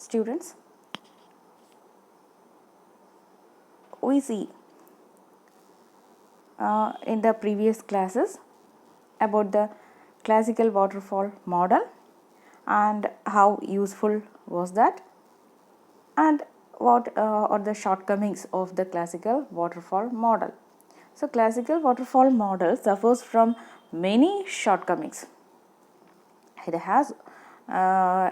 students, we see in the previous classes about the classical waterfall model and how useful was that, and what are the shortcomings of the classical waterfall model. So classical waterfall model suffers from many shortcomings. It has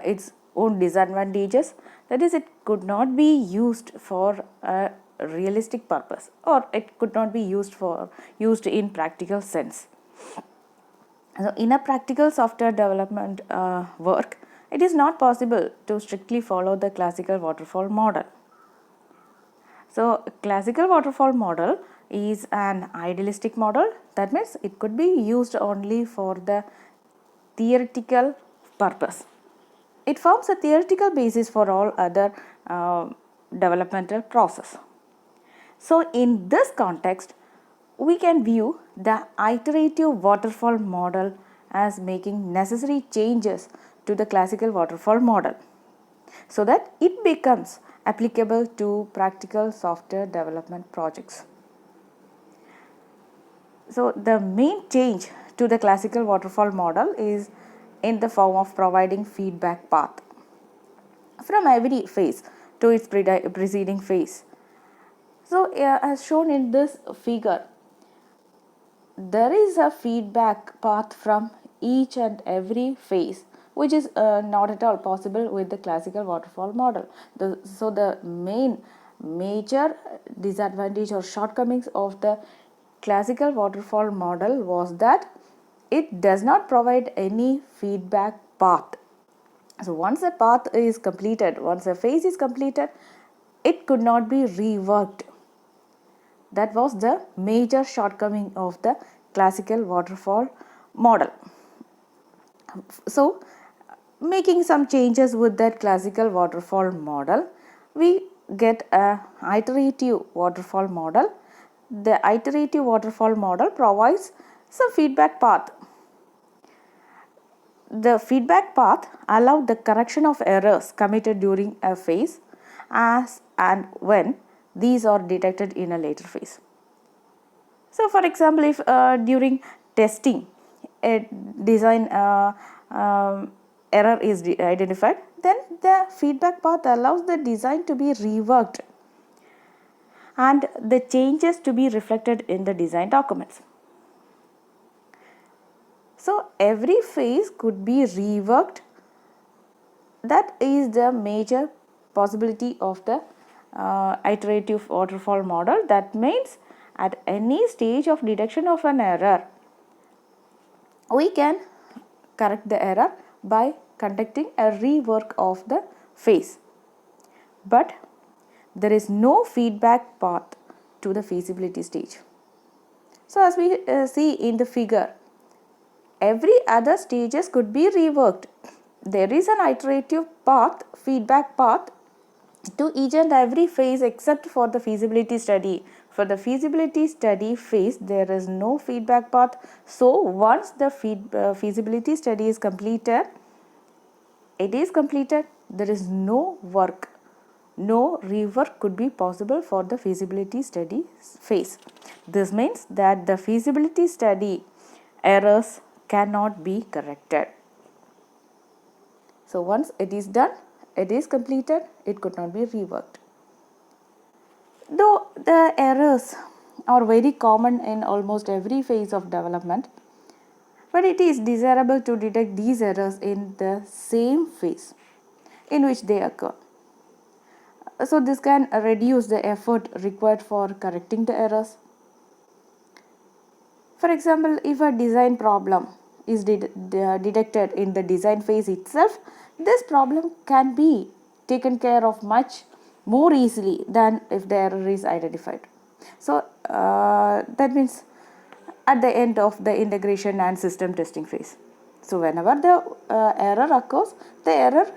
its own disadvantages, that is, it could not be used for a realistic purpose, or it could not be used in practical sense. So in a practical software development work, it is not possible to strictly follow the classical waterfall model. So classical waterfall model is an idealistic model, that means it could be used only for the theoretical purpose. It forms a theoretical basis for all other developmental process. So in this context, we can view the iterative waterfall model as making necessary changes to the classical waterfall model so that it becomes applicable to practical software development projects. So the main change to the classical waterfall model is in the form of providing feedback path from every phase to its preceding phase. So as shown in this figure, there is a feedback path from each and every phase, which is not at all possible with the classical waterfall model. So the major disadvantage or shortcomings of the classical waterfall model was that it does not provide any feedback path. So once a path is completed, once a phase is completed, it could not be reworked. That was the major shortcoming of the classical waterfall model. So making some changes with that classical waterfall model, we get a iterative waterfall model. The iterative waterfall model provides some feedback path. The feedback path allows the correction of errors committed during a phase as and when these are detected in a later phase. So for example, if during testing a design error is identified, then the feedback path allows the design to be reworked and the changes to be reflected in the design documents. So every phase could be reworked. That is the major possibility of the iterative waterfall model. That means at any stage of detection of an error, we can correct the error by conducting a rework of the phase. But there is no feedback path to the feasibility stage. So as we see in the figure, every other stages could be reworked. There is an iterative path, feedback path to each and every phase except for the feasibility study. For the feasibility study phase, there is no feedback path. So once the feasibility study is completed, there is no work. No rework could be possible for the feasibility study phase. This means that the feasibility study errors cannot be corrected. So once it is done, it is completed, it could not be reworked. Though the errors are very common in almost every phase of development, but it is desirable to detect these errors in the same phase in which they occur. So this can reduce the effort required for correcting the errors. For example, if a design problem is detected in the design phase itself, this problem can be taken care of much more easily than if the error is identified. So that means at the end of the integration and system testing phase. So whenever the error occurs, the error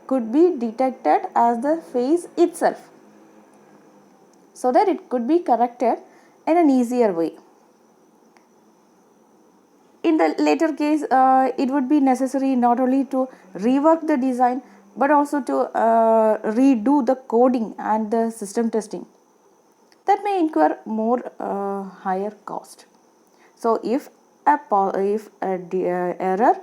could be detected as the phase itself, so that it could be corrected in an easier way. In the later case, it would be necessary not only to rework the design but also to redo the coding and the system testing. That may incur more higher cost. So if a error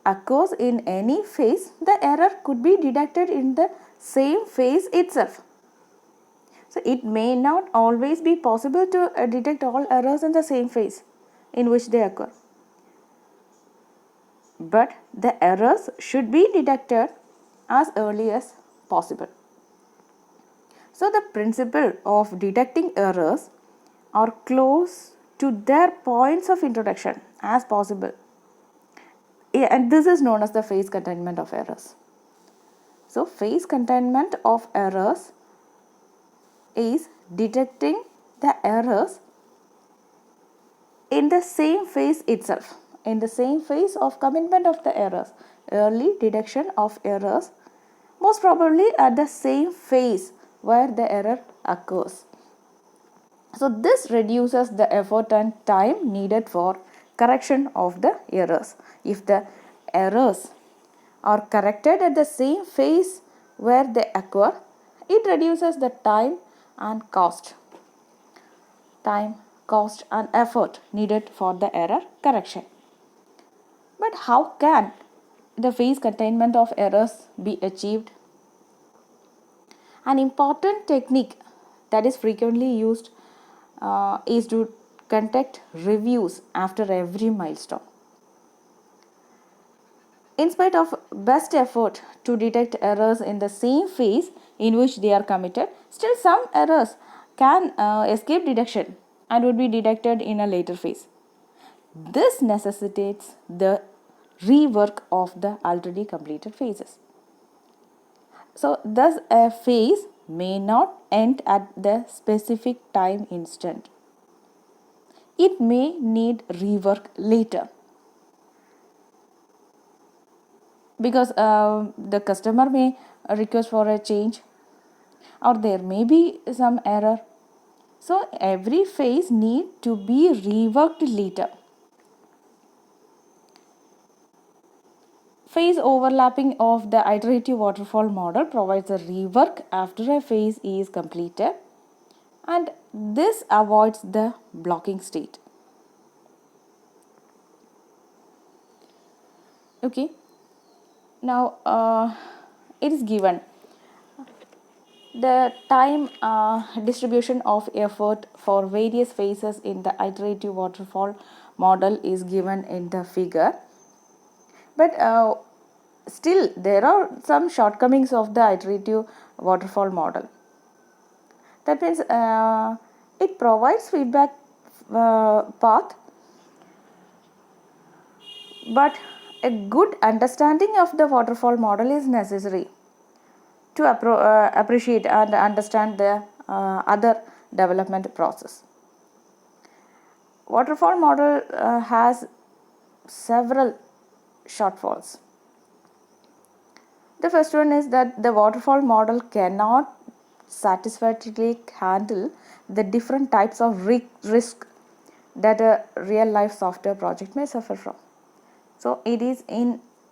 occurs in any phase, the error could be detected in the same phase itself. So it may not always be possible to detect all errors in the same phase in which they occur, but the errors should be detected as early as possible. So the principle of detecting errors are close to their points of introduction as possible, and this is known as the phase containment of errors. So phase containment of errors is detecting the errors in the same phase itself, in the same phase of commitment of the errors, early detection of errors, most probably at the same phase where the error occurs. So this reduces the effort and time needed for correction of the errors. If the errors are corrected at the same phase where they occur, it reduces the time, cost and effort needed for the error correction. But how can the phase containment of errors be achieved? An important technique that is frequently used is to conduct reviews after every milestone. In spite of best effort to detect errors in the same phase in which they are committed, still some errors can escape detection and would be detected in a later phase. This necessitates the rework of the already completed phases. So, thus a phase may not end at the specific time instant. It may need rework later, because the customer may request for a change, or there may be some error. So every phase need to be reworked later. Phase overlapping of the iterative waterfall model provides a rework after a phase is completed, and this avoids the blocking state. Okay, now it is given the time distribution of effort for various phases in the iterative waterfall model is given in the figure, but still there are some shortcomings of the iterative waterfall model. That means it provides feedback path, but a good understanding of the waterfall model is necessary to appreciate and understand the other development process. Waterfall model has several shortfalls. The first one is that the waterfall model cannot satisfactorily handle the different types of risk that a real life software project may suffer from. So it is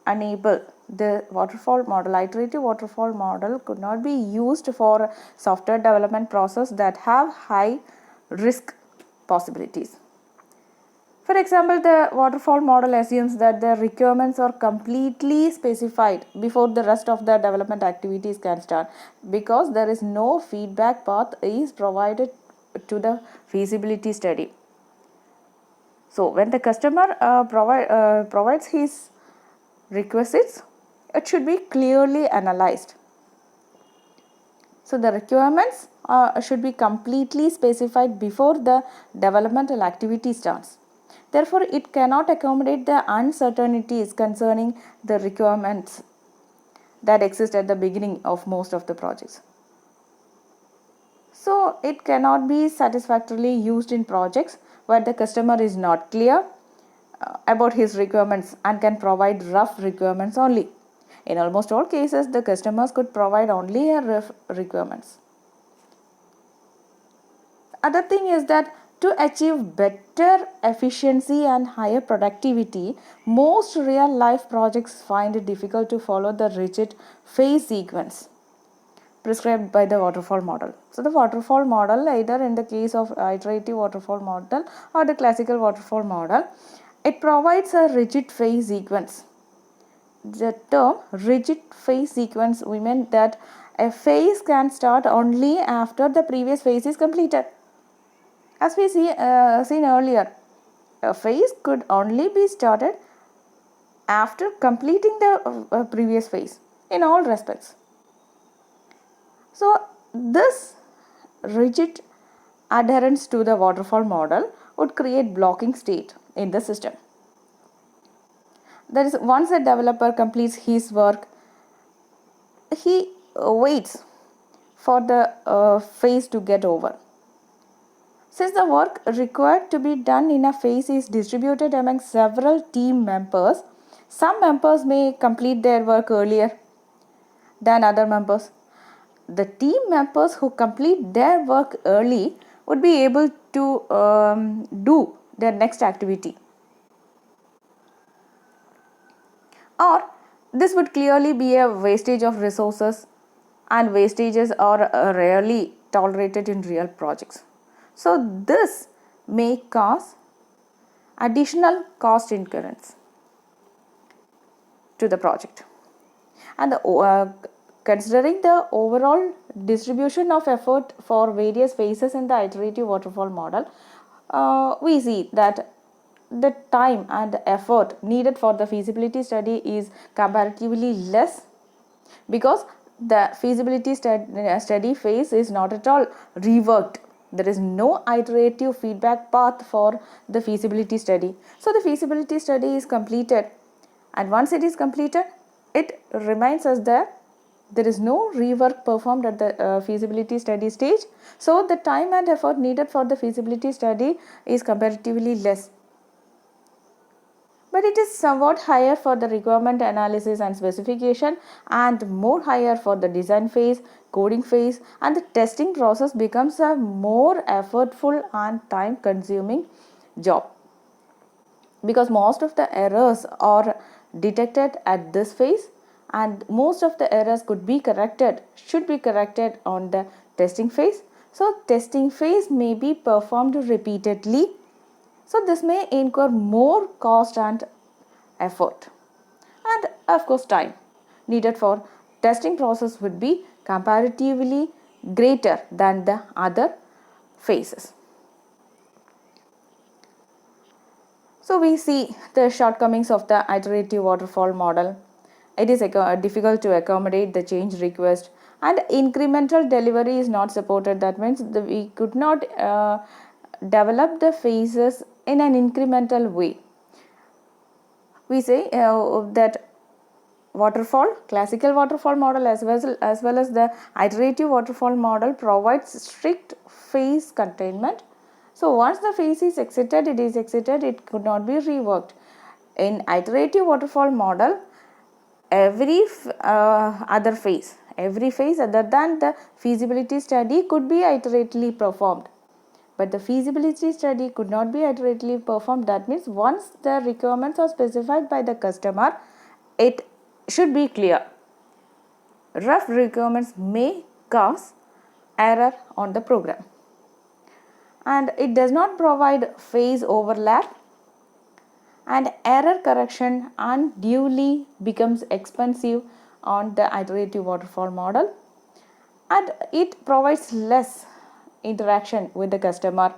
unable. The waterfall model, iterative waterfall model, could not be used for software development process that have high risk possibilities. For example, the waterfall model assumes that the requirements are completely specified before the rest of the development activities can start, because there is no feedback path is provided to the feasibility study. So when the customer provides his requisites, it should be clearly analyzed. So the requirements should be completely specified before the developmental activity starts. Therefore, it cannot accommodate the uncertainties concerning the requirements that exist at the beginning of most of the projects. So it cannot be satisfactorily used in projects where the customer is not clear about his requirements and can provide rough requirements only. In almost all cases, the customers could provide only a rough requirements. Other thing is that To achieve better efficiency and higher productivity, most real life projects find it difficult to follow the rigid phase sequence prescribed by the waterfall model. So the waterfall model, either in the case of iterative waterfall model or the classical waterfall model, it provides a rigid phase sequence. The term rigid phase sequence means that a phase can start only after the previous phase is completed. As we seen earlier, a phase could only be started after completing the previous phase in all respects. So this rigid adherence to the waterfall model would create blocking state in the system. That is, once a developer completes his work, he waits for the phase to get over. Since the work required to be done in a phase is distributed among several team members, some members may complete their work earlier than other members. The team members who complete their work early would be able to do their next activity. Or this would clearly be a wastage of resources, and wastages are rarely tolerated in real projects. So this may cause additional cost incurrence to the project. And considering the overall distribution of effort for various phases in the iterative waterfall model, we see that the time and effort needed for the feasibility study is comparatively less, because the feasibility study phase is not at all reworked. There is no iterative feedback path for the feasibility study. So the feasibility study is completed, and once it is completed, it reminds us that there is no rework performed at the feasibility study stage. So the time and effort needed for the feasibility study is comparatively less. But it is somewhat higher for the requirement analysis and specification, and more higher for the design phase, coding phase, and the testing process becomes a more effortful and time consuming job, because most of the errors are detected at this phase, and most of the errors should be corrected on the testing phase. So testing phase may be performed repeatedly. So this may incur more cost and effort, and of course time needed for testing process would be comparatively greater than the other phases. So we see the shortcomings of the iterative waterfall model. It is difficult to accommodate the change request, and incremental delivery is not supported. That means we could not develop the phases in an incremental way. We say that classical waterfall model as well as the iterative waterfall model provides strict phase containment. So once the phase is exited, it could not be reworked. In iterative waterfall model, every phase other than the feasibility study could be iteratively performed, but the feasibility study could not be iteratively performed. That means once the requirements are specified by the customer, it should be clear. Rough requirements may cause error on the program, and it does not provide phase overlap, and error correction unduly becomes expensive on the iterative waterfall model, and it provides less interaction with the customer,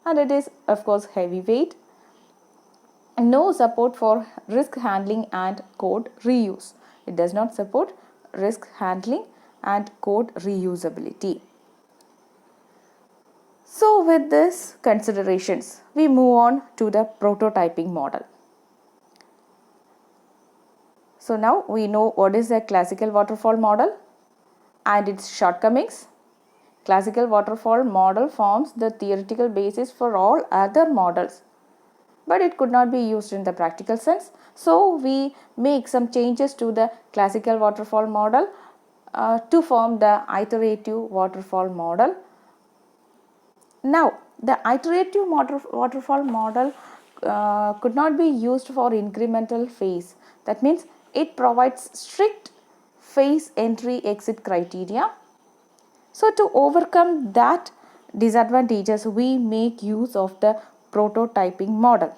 and it is of course heavyweight. No support for risk handling and code reuse. It does not support risk handling and code reusability. So with these considerations, we move on to the prototyping model. So now we know what is a classical waterfall model and its shortcomings. Classical waterfall model forms the theoretical basis for all other models, but it could not be used in the practical sense. So we make some changes to the classical waterfall model to form the iterative waterfall model. Now The iterative waterfall model could not be used for incremental phase. That means it provides strict phase entry exit criteria. So to overcome that disadvantages, we make use of the prototyping model.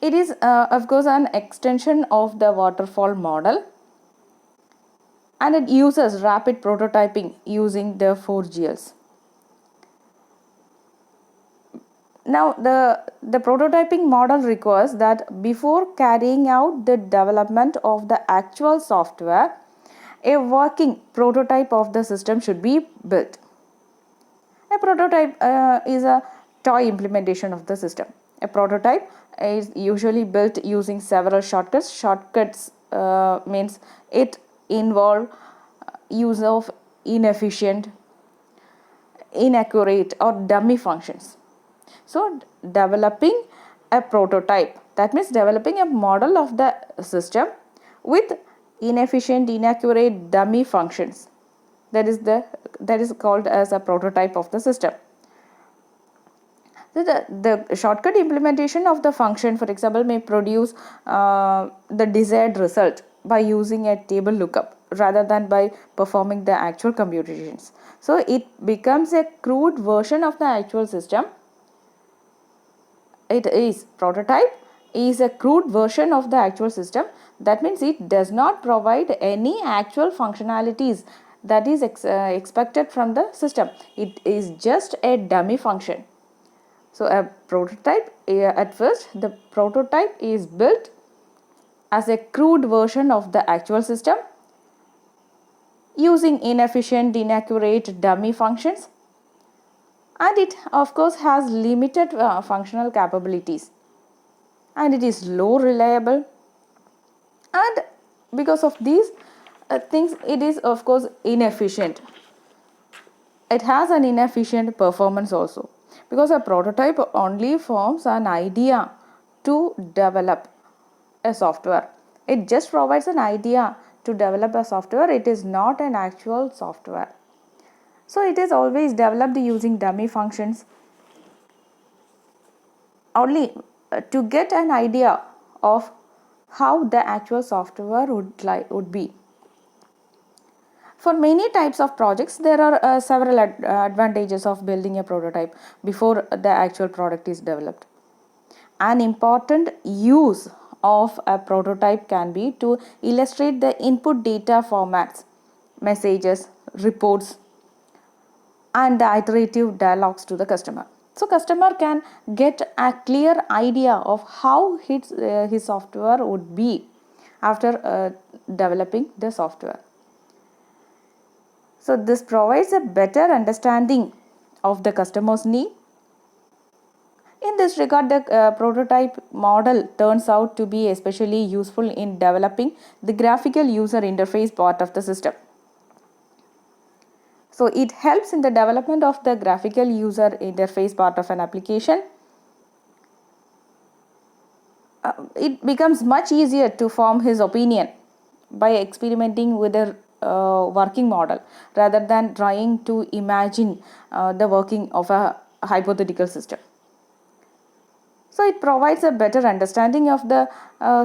It is of course an extension of the waterfall model, and it uses rapid prototyping using the 4GLs. Now the prototyping model requires that before carrying out the development of the actual software, a working prototype of the system should be built. A prototype is a toy implementation of the system. A prototype is usually built using several shortcuts. Shortcuts means it involve use of inefficient, inaccurate or dummy functions. So developing a prototype, that means developing a model of the system with inefficient, inaccurate, dummy functions, that is called as a prototype of the system. So the shortcut implementation of the function, for example, may produce the desired result by using a table lookup rather than by performing the actual computations. So it becomes a crude version of the actual system. Prototype is a crude version of the actual system. That means it does not provide any actual functionalities that is expected from the system. It is just a dummy function. So a prototype, at first the prototype is built as a crude version of the actual system using inefficient, inaccurate, dummy functions, and it of course has limited functional capabilities, and it is low reliable, and because of these things it is of course inefficient. It has an inefficient performance also, because a prototype only forms an idea to develop a software. It just provides an idea to develop a software. It is not an actual software. So it is always developed using dummy functions only to get an idea of how the actual software would be. For many types of projects, there are several advantages of building a prototype before the actual product is developed. An important use of a prototype can be to illustrate the input data formats, messages, reports, and the iterative dialogues to the customer. So customer can get a clear idea of how his software would be after developing the software. So this provides a better understanding of the customer's need. In this regard, the prototype model turns out to be especially useful in developing the graphical user interface part of the system. So it helps in the development of the graphical user interface part of an application. It becomes much easier to form his opinion by experimenting with a working model rather than trying to imagine the working of a hypothetical system. So it provides a better understanding of the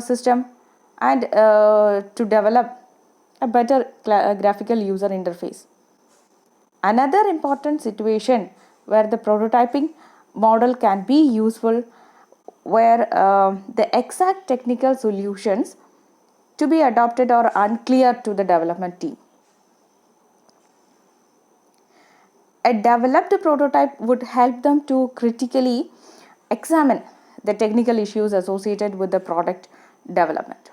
system and to develop a better graphical user interface. Another important situation where the prototyping model can be useful, where the exact technical solutions to be adopted are unclear to the development team. A developed prototype would help them to critically examine the technical issues associated with the product development.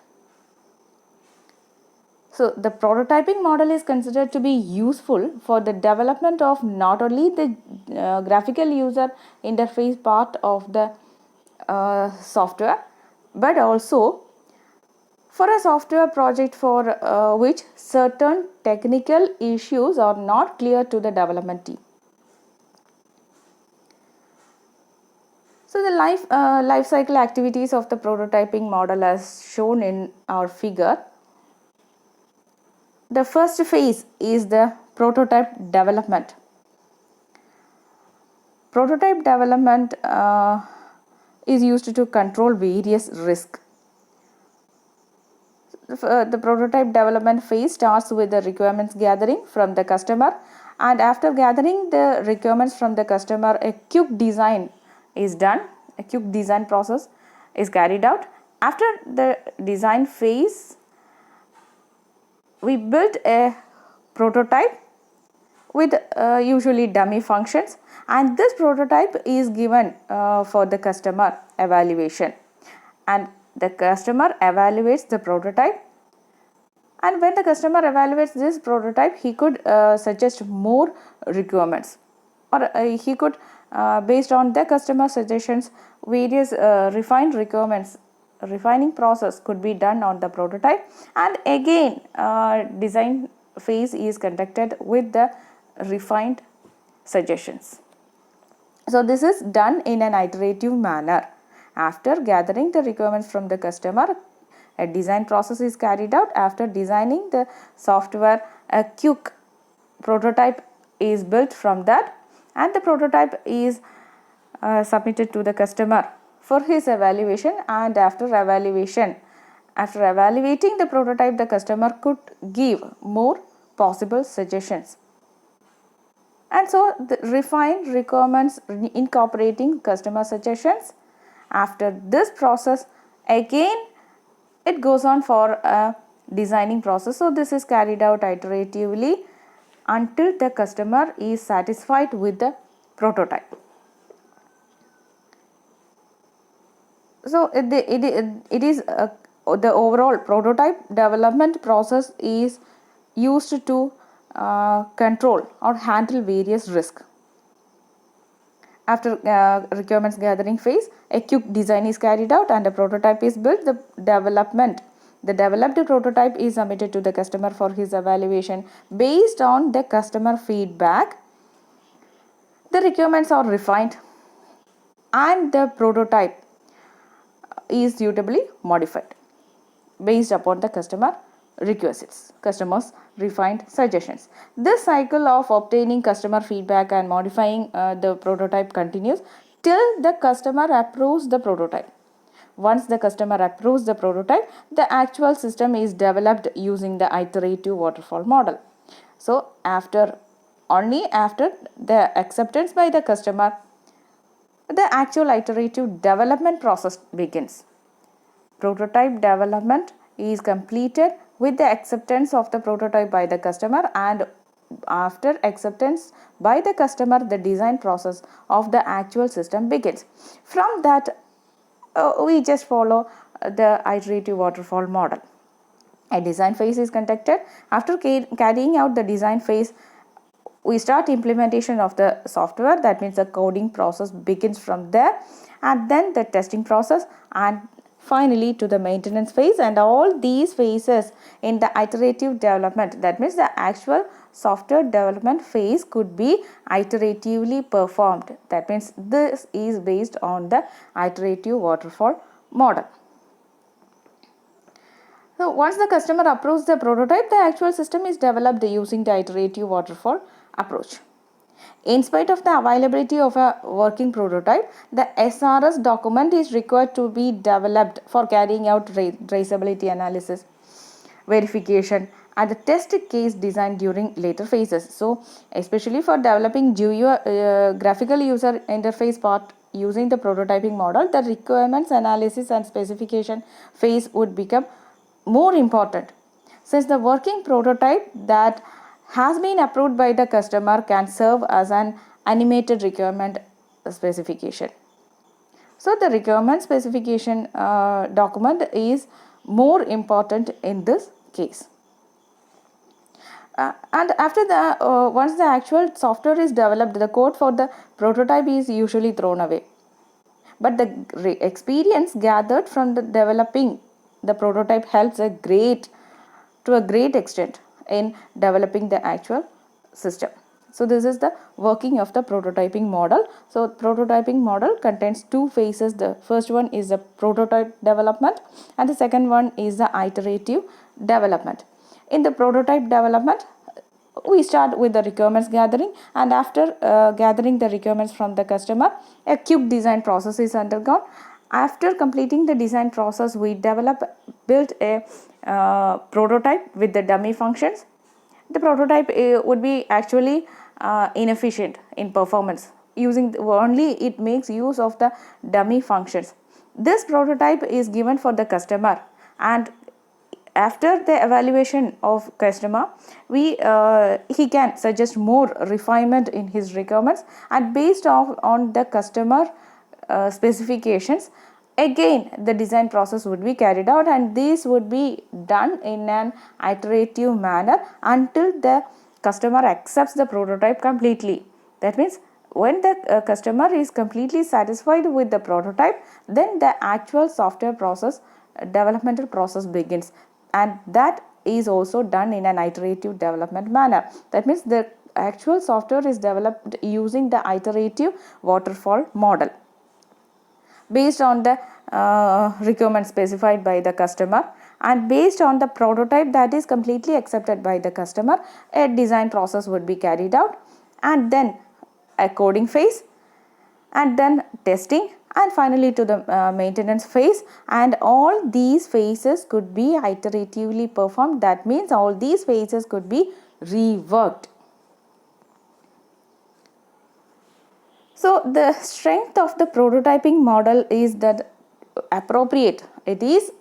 So the prototyping model is considered to be useful for the development of not only the graphical user interface part of the software, but also for a software project for which certain technical issues are not clear to the development team. So the life cycle activities of the prototyping model as shown in our figure. The first phase is the prototype development. Prototype development is used to control various risks. The prototype development phase starts with the requirements gathering from the customer, and after gathering the requirements from the customer, a quick design is done. A quick design process is carried out. After the design phase, we build a prototype with usually dummy functions, and this prototype is given for the customer evaluation, and the customer evaluates the prototype, and when the customer evaluates this prototype, he could suggest more requirements, or he could based on the customer suggestions, various refining process could be done on the prototype, and again design phase is conducted with the refined suggestions. So this is done in an iterative manner. After gathering the requirements from the customer, a design process is carried out. After designing the software, a quick prototype is built from that, and the prototype is submitted to the customer for his evaluation, and after evaluating the prototype, the customer could give more possible suggestions. And so the refined requirements incorporating customer suggestions. After this process, again it goes on for a designing process. So this is carried out iteratively until the customer is satisfied with the prototype. So it is the overall prototype development process is used to control or handle various risks. After requirements gathering phase, a quick design is carried out and a prototype is built. The developed prototype is submitted to the customer for his evaluation. Based on the customer feedback, the requirements are refined and the prototype is suitably modified based upon the customers' refined suggestions. This cycle of obtaining customer feedback and modifying the prototype continues till the customer approves the prototype. Once the customer approves the prototype, the actual system is developed using the iterative waterfall model. So only after the acceptance by the customer, the actual iterative development process begins. Prototype development is completed with the acceptance of the prototype by the customer, and after acceptance by the customer, the design process of the actual system begins. From that, we just follow the iterative waterfall model. A design phase is conducted. After carrying out the design phase, we start implementation of the software. That means the coding process begins from there, and then the testing process, and finally to the maintenance phase. And all these phases in the iterative development, that means the actual software development phase, could be iteratively performed. That means this is based on the iterative waterfall model. So once the customer approves the prototype, the actual system is developed using the iterative waterfall approach. In spite of the availability of a working prototype, the SRS document is required to be developed for carrying out traceability analysis, verification, and the test case design during later phases. So, especially for developing graphical user interface part using the prototyping model, the requirements analysis and specification phase would become more important, since the working prototype that has been approved by the customer can serve as an animated requirement specification. So the requirement specification document is more important in this case. And after once the actual software is developed, the code for the prototype is usually thrown away. But the experience gathered from the developing the prototype helps to a great extent in developing the actual system. So this is the working of the prototyping model. So prototyping model contains two phases. The first one is the prototype development, and the second one is the iterative development. In the prototype development, we start with the requirements gathering, and after gathering the requirements from the customer, a quick design process is undergone. After completing the design process, we built a prototype with the dummy functions. The prototype would be actually inefficient in performance, using only it makes use of the dummy functions. This prototype is given for the customer, and after the evaluation of customer, he can suggest more refinement in his requirements, and based on the customer specifications, again the design process would be carried out, and this would be done in an iterative manner until the customer accepts the prototype completely. That means when the customer is completely satisfied with the prototype, then the actual software process, developmental process begins, and that is also done in an iterative development manner. That means the actual software is developed using the iterative waterfall model based on the requirement specified by the customer, and based on the prototype that is completely accepted by the customer, a design process would be carried out, and then a coding phase, and then testing, and finally to the maintenance phase. And all these phases could be iteratively performed. That means all these phases could be reworked. So the strength of the prototyping model is that it is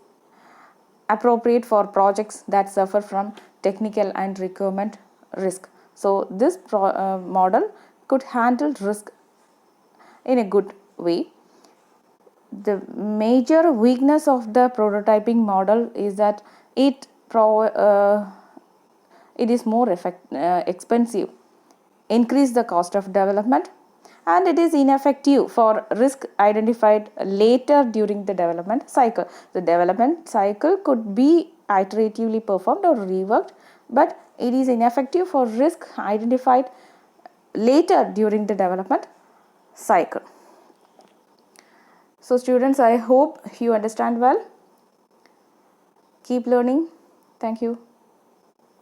appropriate for projects that suffer from technical and requirement risk. So this model could handle risk in a good way. The major weakness of the prototyping model is that it is more expensive, increase the cost of development, and it is ineffective for risk identified later during the development cycle. The development cycle could be iteratively performed or reworked, but it is ineffective for risk identified later during the development cycle. So students, I hope you understand well. Keep learning. Thank you.